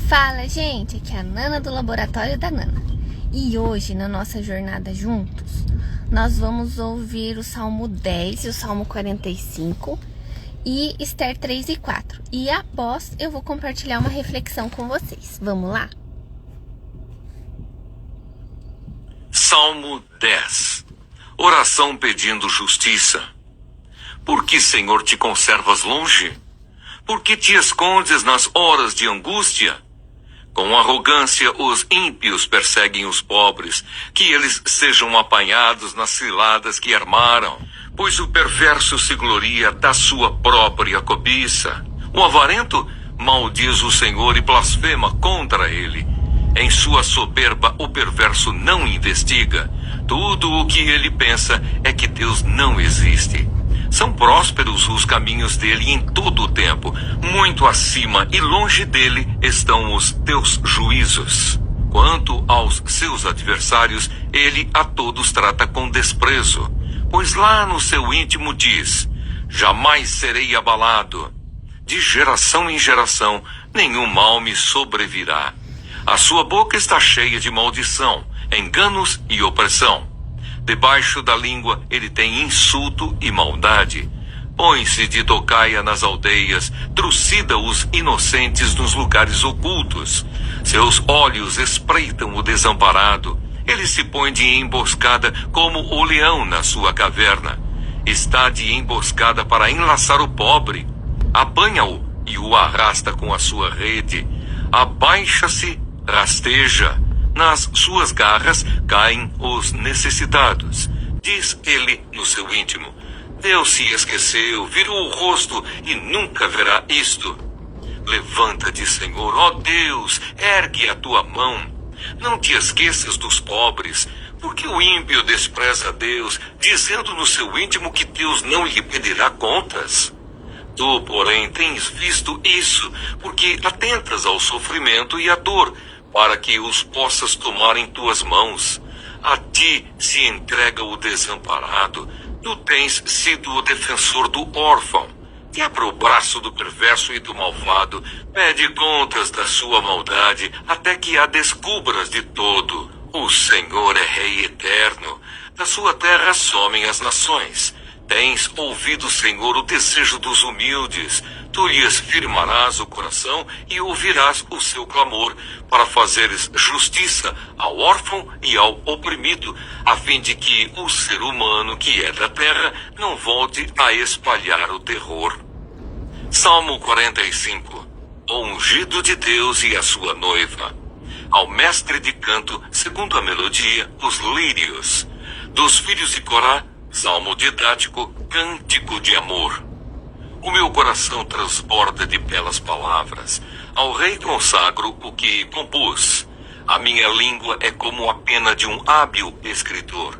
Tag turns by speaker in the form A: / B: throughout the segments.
A: Fala, gente, aqui é a Nana do Laboratório da Nana. E hoje, na nossa jornada juntos, nós vamos ouvir o Salmo 10 e o Salmo 45 e Esther 3 e 4. E após, eu vou compartilhar uma reflexão com vocês. Vamos lá?
B: Salmo 10. Oração pedindo justiça. Por que, Senhor, te conservas longe? Por que te escondes nas horas de angústia? Com arrogância os ímpios perseguem os pobres, que eles sejam apanhados nas ciladas que armaram, pois o perverso se gloria da sua própria cobiça. O avarento maldiz o Senhor e blasfema contra ele. Em sua soberba o perverso não investiga. Tudo o que ele pensa é que Deus não existe. São prósperos os caminhos dele em todo o tempo. Muito acima e longe dele estão os teus juízos. Quanto aos seus adversários, ele a todos trata com desprezo. Pois lá no seu íntimo diz: jamais serei abalado. De geração em geração, nenhum mal me sobrevirá. A sua boca está cheia de maldição, enganos e opressão. Debaixo da língua ele tem insulto e maldade. Põe-se de tocaia nas aldeias, trucida os inocentes nos lugares ocultos. Seus olhos espreitam o desamparado. Ele se põe de emboscada como o leão na sua caverna. Está de emboscada para enlaçar o pobre. Apanha-o e o arrasta com a sua rede. Abaixa-se, rasteja. Nas suas garras caem os necessitados. Diz ele no seu íntimo: Deus se esqueceu, virou o rosto e nunca verá isto. Levanta-te, Senhor, ó Deus, ergue a tua mão. Não te esqueças dos pobres, porque o ímpio despreza a Deus, dizendo no seu íntimo que Deus não lhe pedirá contas. Tu, porém, tens visto isso, porque atentas ao sofrimento e à dor, para que os possas tomar em tuas mãos. A ti se entrega o desamparado. Tu tens sido o defensor do órfão. Quebra o braço do perverso e do malvado. Pede contas da sua maldade, até que a descubras de todo. O Senhor é Rei eterno. Da sua terra somem as nações. Tens ouvido, Senhor, o desejo dos humildes. Tu lhes firmarás o coração e ouvirás o seu clamor, para fazeres justiça ao órfão e ao oprimido, a fim de que o ser humano que é da terra não volte a espalhar o terror. Salmo 45. O ungido de Deus e a sua noiva. Ao mestre de canto, segundo a melodia, os lírios. Dos filhos de Corá, salmo didático, cântico de amor. O meu coração transborda de belas palavras. Ao rei consagro o que compus. A minha língua é como a pena de um hábil escritor.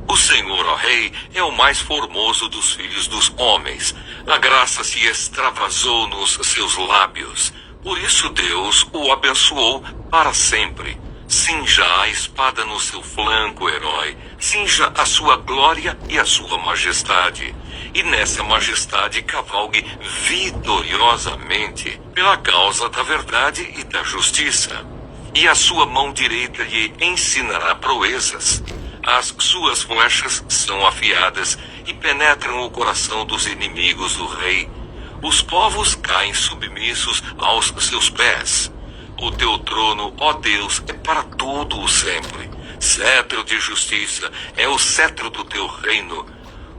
B: O Senhor, ó rei, é o mais formoso dos filhos dos homens. A graça se extravasou nos seus lábios. Por isso Deus o abençoou para sempre. Cinja a espada no seu flanco, herói. Cinja a sua glória e a sua majestade. E nessa majestade cavalgue vitoriosamente pela causa da verdade e da justiça. E a sua mão direita lhe ensinará proezas. As suas flechas são afiadas e penetram o coração dos inimigos do rei. Os povos caem submissos aos seus pés. O teu trono, ó Deus, é para todo o sempre. Cetro de justiça é o cetro do teu reino.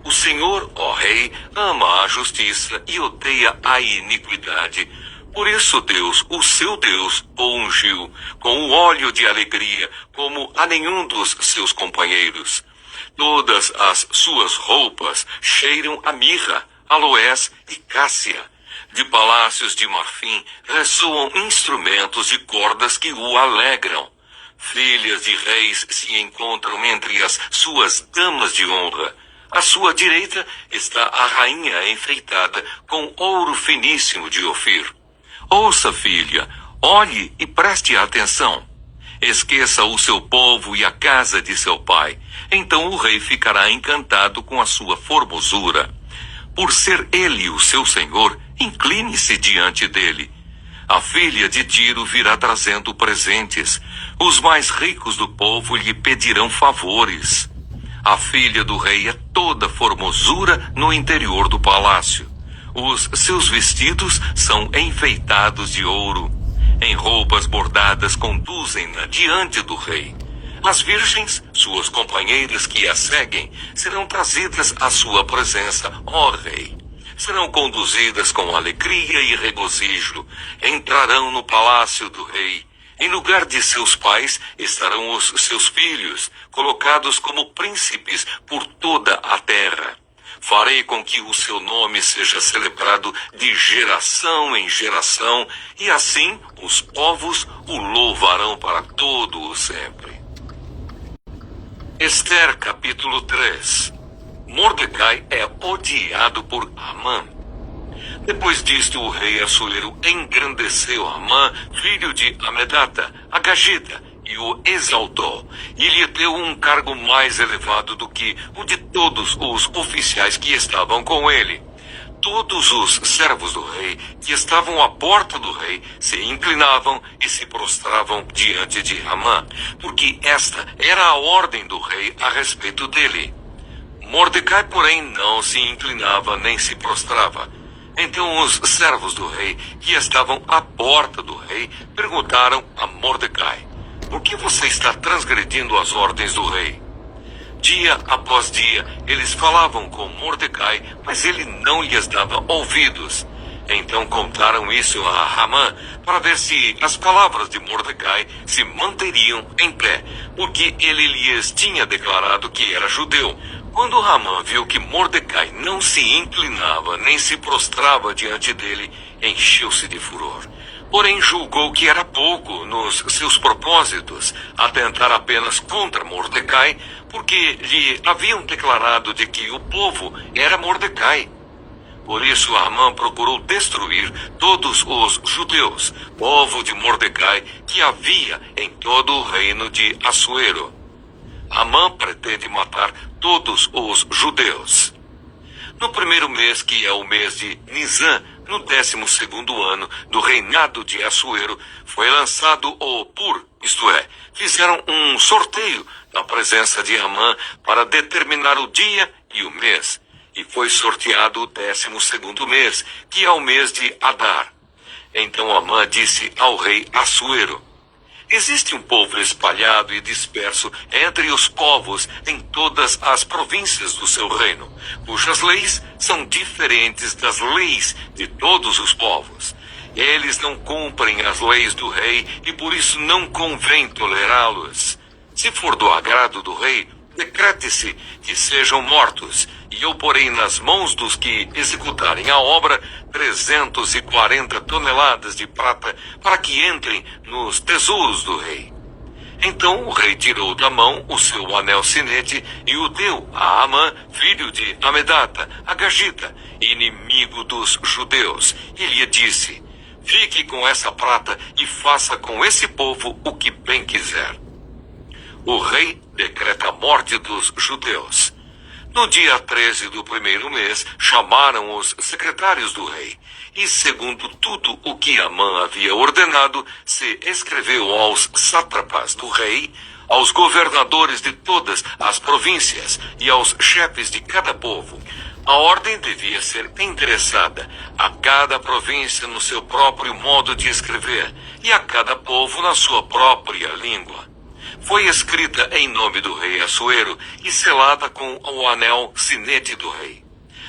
B: O Senhor, ó Rei, ama a justiça e odeia a iniquidade. Por isso Deus, o seu Deus, o ungiu com o óleo de alegria, como a nenhum dos seus companheiros. Todas as suas roupas cheiram a mirra, aloés e cássia. De palácios de marfim ressoam instrumentos de cordas que o alegram. Filhas de reis se encontram entre as suas damas de honra. À sua direita está a rainha enfeitada com ouro finíssimo de Ofir. Ouça, filha, olhe e preste atenção. Esqueça o seu povo e a casa de seu pai. Então o rei ficará encantado com a sua formosura. Por ser ele o seu senhor, incline-se diante dele. A filha de Tiro virá trazendo presentes. Os mais ricos do povo lhe pedirão favores. A filha do rei é toda formosura no interior do palácio. Os seus vestidos são enfeitados de ouro. Em roupas bordadas conduzem-na diante do rei. As virgens, suas companheiras que a seguem, serão trazidas à sua presença, ó rei. Serão conduzidas com alegria e regozijo. Entrarão no palácio do rei. Em lugar de seus pais estarão os seus filhos, colocados como príncipes por toda a terra. Farei com que o seu nome seja celebrado de geração em geração, e assim os povos o louvarão para todo o sempre. Ester, capítulo 3. Mordecai é odiado por Amã. Depois disto, o rei Assuero engrandeceu Amã, filho de Amedata, Agagita, e o exaltou, e lhe deu um cargo mais elevado do que o de todos os oficiais que estavam com ele. Todos os servos do rei que estavam à porta do rei se inclinavam e se prostravam diante de Amã, porque esta era a ordem do rei a respeito dele. Mordecai, porém, não se inclinava nem se prostrava. Então os servos do rei que estavam à porta do rei perguntaram a Mordecai: por que você está transgredindo as ordens do rei? Dia após dia, eles falavam com Mordecai, mas ele não lhes dava ouvidos. Então contaram isso a Amã, para ver se as palavras de Mordecai se manteriam em pé, porque ele lhes tinha declarado que era judeu. Quando Amã viu que Mordecai não se inclinava nem se prostrava diante dele, encheu-se de furor. Porém julgou que era pouco nos seus propósitos atentar apenas contra Mordecai, porque lhe haviam declarado de que o povo era Mordecai. Por isso Amã procurou destruir todos os judeus, povo de Mordecai, que havia em todo o reino de Assuero. Amã pretende matar todos os judeus. No primeiro mês, que é o mês de Nisan, no 12º ano do reinado de Assuero, foi lançado o Pur, isto é, fizeram um sorteio na presença de Amã para determinar o dia e o mês. E foi sorteado o 12º mês, que é o mês de Adar. Então Amã disse ao rei Assuero: existe um povo espalhado e disperso entre os povos em todas as províncias do seu reino, cujas leis são diferentes das leis de todos os povos. Eles não cumprem as leis do rei e por isso não convém tolerá-los. Se for do agrado do rei, decrete-se que sejam mortos, e eu porei nas mãos dos que executarem a obra 340 toneladas de prata para que entrem nos tesouros do rei. Então o rei tirou da mão o seu anel sinete e o deu a Amã, filho de Amedata, Agagita, inimigo dos judeus, e lhe disse: fique com essa prata e faça com esse povo o que bem quiser. O rei decreta a morte dos judeus. No dia 13 do primeiro mês, chamaram os secretários do rei, e segundo tudo o que Amã havia ordenado, se escreveu aos sátrapas do rei, aos governadores de todas as províncias e aos chefes de cada povo. A ordem devia ser endereçada a cada província no seu próprio modo de escrever, e a cada povo na sua própria língua. Foi escrita em nome do rei Assuero e selada com o anel sinete do rei.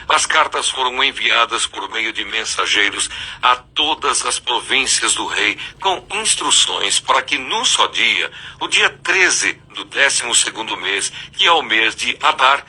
B: As cartas foram enviadas por meio de mensageiros a todas as províncias do rei, com instruções para que num só dia, o dia 13 do 12º mês, que é o mês de Adar,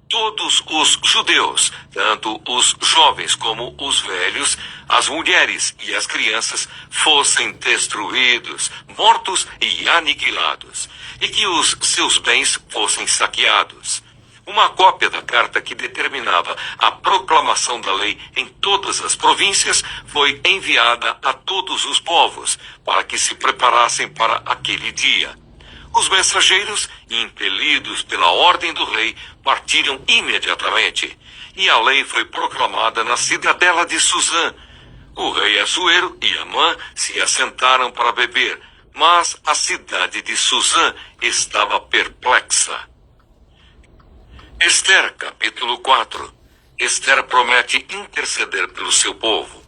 B: todos os judeus, tanto os jovens como os velhos, as mulheres e as crianças, fossem destruídos, mortos e aniquilados, e que os seus bens fossem saqueados. Uma cópia da carta que determinava a proclamação da lei em todas as províncias foi enviada a todos os povos, para que se preparassem para aquele dia. Os mensageiros, impelidos pela ordem do rei, partiram imediatamente, e a lei foi proclamada na cidadela de Suzã. O rei Assuero e Amã se assentaram para beber, mas a cidade de Susã estava perplexa. Ester, capítulo 4. Ester promete interceder pelo seu povo.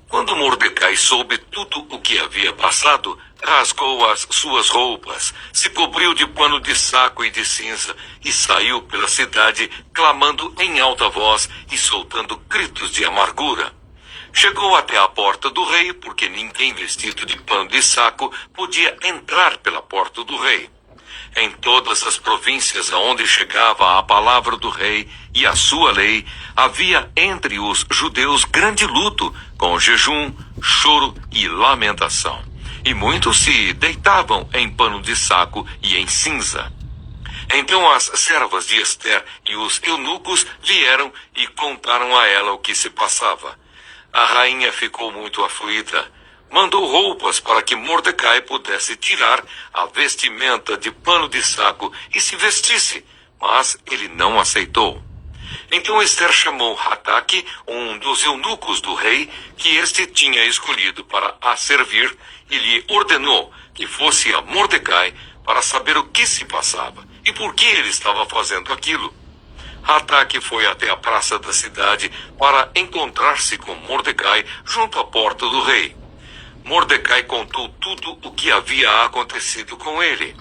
B: Quando Mordecai soube tudo o que havia passado, rasgou as suas roupas, se cobriu de pano de saco e de cinza e saiu pela cidade, clamando em alta voz e soltando gritos de amargura. Chegou até a porta do rei, porque ninguém vestido de pano de saco podia entrar pela porta do rei. Em todas as províncias aonde chegava a palavra do rei e a sua lei, havia entre os judeus grande luto, com jejum, choro e lamentação. E muitos se deitavam em pano de saco e em cinza. Então as servas de Ester e os eunucos vieram e contaram a ela o que se passava. A rainha ficou muito aflita. Mandou roupas para que Mordecai pudesse tirar a vestimenta de pano de saco e se vestisse, mas ele não aceitou. Então Ester chamou Hataque, um dos eunucos do rei, que este tinha escolhido para a servir, e lhe ordenou que fosse a Mordecai para saber o que se passava e por que ele estava fazendo aquilo. Hataque foi até a praça da cidade para encontrar-se com Mordecai junto à porta do rei. Mordecai contou tudo o que havia acontecido com ele.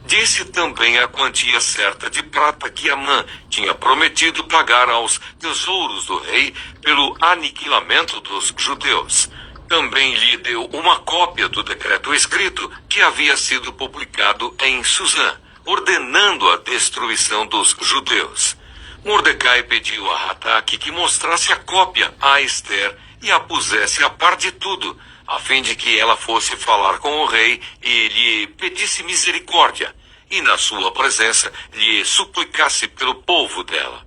B: Disse também a quantia certa de prata que Amã tinha prometido pagar aos tesouros do rei pelo aniquilamento dos judeus. Também lhe deu uma cópia do decreto escrito que havia sido publicado em Susã, ordenando a destruição dos judeus. Mordecai pediu a Hataque que mostrasse a cópia a Ester e a pusesse a par de tudo, a fim de que ela fosse falar com o rei e lhe pedisse misericórdia, e na sua presença lhe suplicasse pelo povo dela.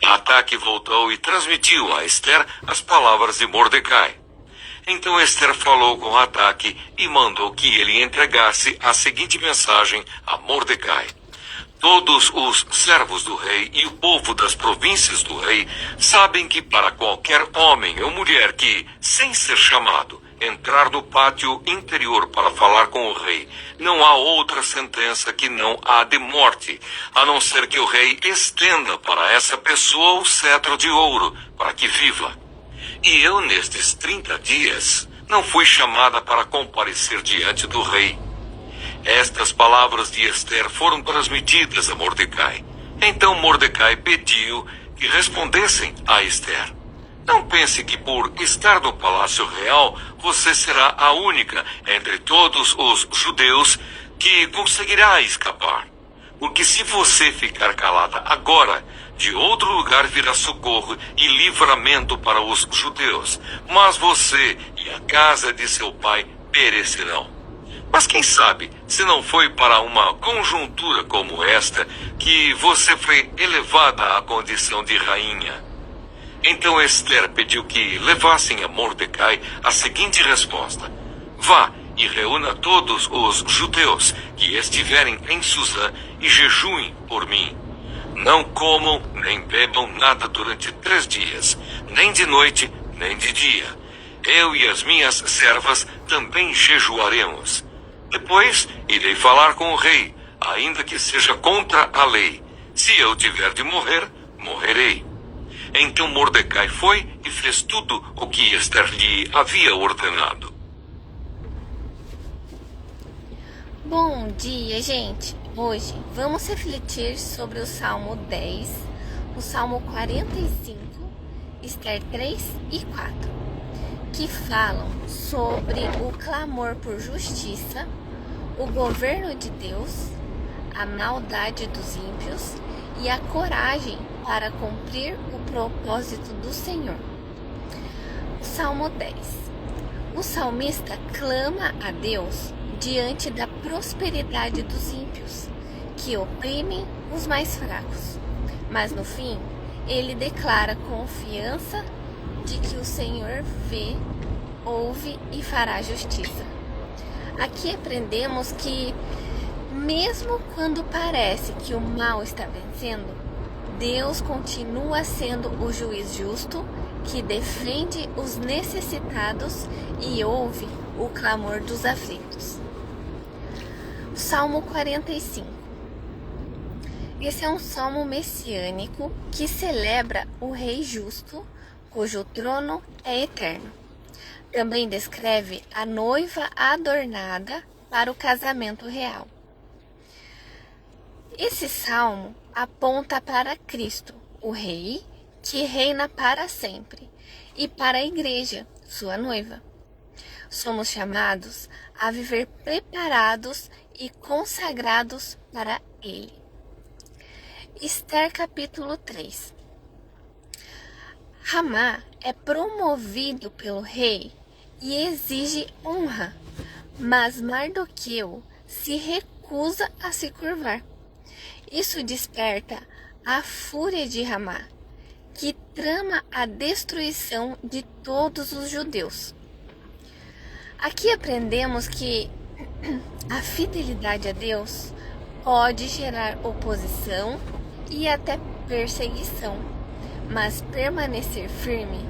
B: Hataque voltou e transmitiu a Ester as palavras de Mordecai. Então Ester falou com Hataque e mandou que ele entregasse a seguinte mensagem a Mordecai. Todos os servos do rei e o povo das províncias do rei sabem que para qualquer homem ou mulher que, sem ser chamado, entrar no pátio interior para falar com o rei, não há outra sentença que não a de morte, a não ser que o rei estenda para essa pessoa o cetro de ouro, para que viva. E eu, nestes 30 dias, não fui chamada para comparecer diante do rei. Estas palavras de Ester foram transmitidas a Mordecai. Então Mordecai pediu que respondessem a Ester. Não pense que por estar no palácio real, você será a única entre todos os judeus que conseguirá escapar. Porque se você ficar calada agora, de outro lugar virá socorro e livramento para os judeus, mas você e a casa de seu pai perecerão. Mas quem sabe, se não foi para uma conjuntura como esta que você foi elevada à condição de rainha. Então Ester pediu que levassem a Mordecai a seguinte resposta: vá e reúna todos os judeus que estiverem em Susã e jejuem por mim. Não comam nem bebam nada durante 3 dias, nem de noite, nem de dia. Eu e as minhas servas também jejuaremos. Depois irei falar com o rei, ainda que seja contra a lei. Se eu tiver de morrer, morrerei. Então Mordecai foi e fez tudo o que Ester lhe havia ordenado.
A: Bom dia, gente! Hoje vamos refletir sobre o Salmo 10, o Salmo 45, Ester 3 e 4, que falam sobre o clamor por justiça, o governo de Deus, a maldade dos ímpios e a coragem para cumprir o propósito do Senhor. Salmo 10. O salmista clama a Deus diante da prosperidade dos ímpios, que oprimem os mais fracos. Mas no fim, ele declara confiança de que o Senhor vê, ouve e fará justiça. Aqui aprendemos que, mesmo quando parece que o mal está vencendo, Deus continua sendo o juiz justo que defende os necessitados e ouve o clamor dos aflitos. Salmo 45. Esse é um salmo messiânico que celebra o Rei justo, cujo trono é eterno. Também descreve a noiva adornada para o casamento real. Esse salmo aponta para Cristo, o Rei, que reina para sempre, e para a Igreja, sua noiva. Somos chamados a viver preparados e consagrados para Ele. Esther capítulo 3. Ramá é promovido pelo rei e exige honra, mas Mardoqueu se recusa a se curvar. Isso desperta a fúria de Ramá, que trama a destruição de todos os judeus. Aqui aprendemos que a fidelidade a Deus pode gerar oposição e até perseguição, mas permanecer firme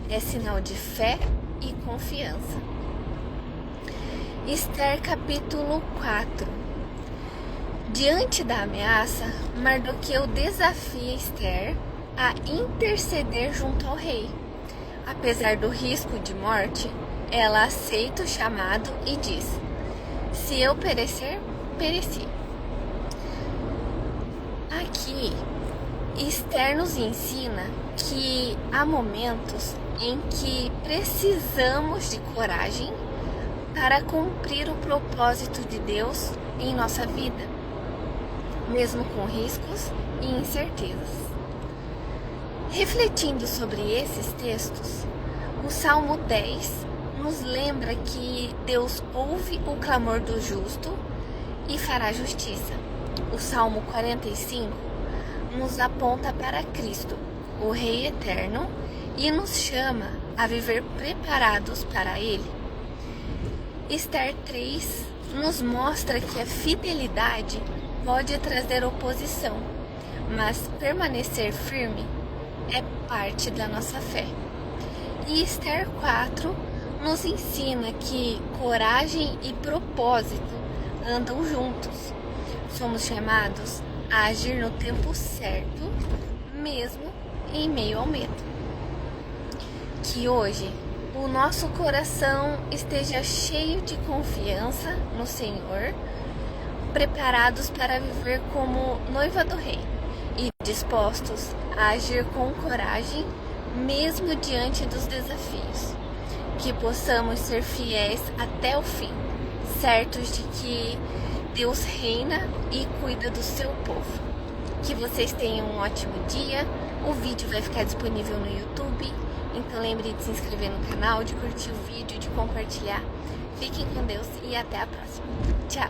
A: é sinal de fé e confiança. Esther capítulo 4. Diante da ameaça, Mardoqueu desafia Esther a interceder junto ao rei. Apesar do risco de morte, ela aceita o chamado e diz: se eu perecer, pereci. Aqui, Esther nos ensina que há momentos em que precisamos de coragem para cumprir o propósito de Deus em nossa vida, mesmo com riscos e incertezas. Refletindo sobre esses textos, o Salmo 10 nos lembra que Deus ouve o clamor do justo e fará justiça. O Salmo 45 nos aponta para Cristo, o Rei eterno, e nos chama a viver preparados para Ele. Esther 3 nos mostra que a fidelidade pode trazer oposição, mas permanecer firme é parte da nossa fé. E Esther 4 nos ensina que coragem e propósito andam juntos. Somos chamados a agir no tempo certo, mesmo em meio ao medo. Que hoje o nosso coração esteja cheio de confiança no Senhor, preparados para viver como noiva do Rei e dispostos a agir com coragem, mesmo diante dos desafios. Que possamos ser fiéis até o fim, certos de que Deus reina e cuida do seu povo. Que vocês tenham um ótimo dia. O vídeo vai ficar disponível no YouTube, então lembre de se inscrever no canal, de curtir o vídeo, de compartilhar. Fiquem com Deus e até a próxima. Tchau!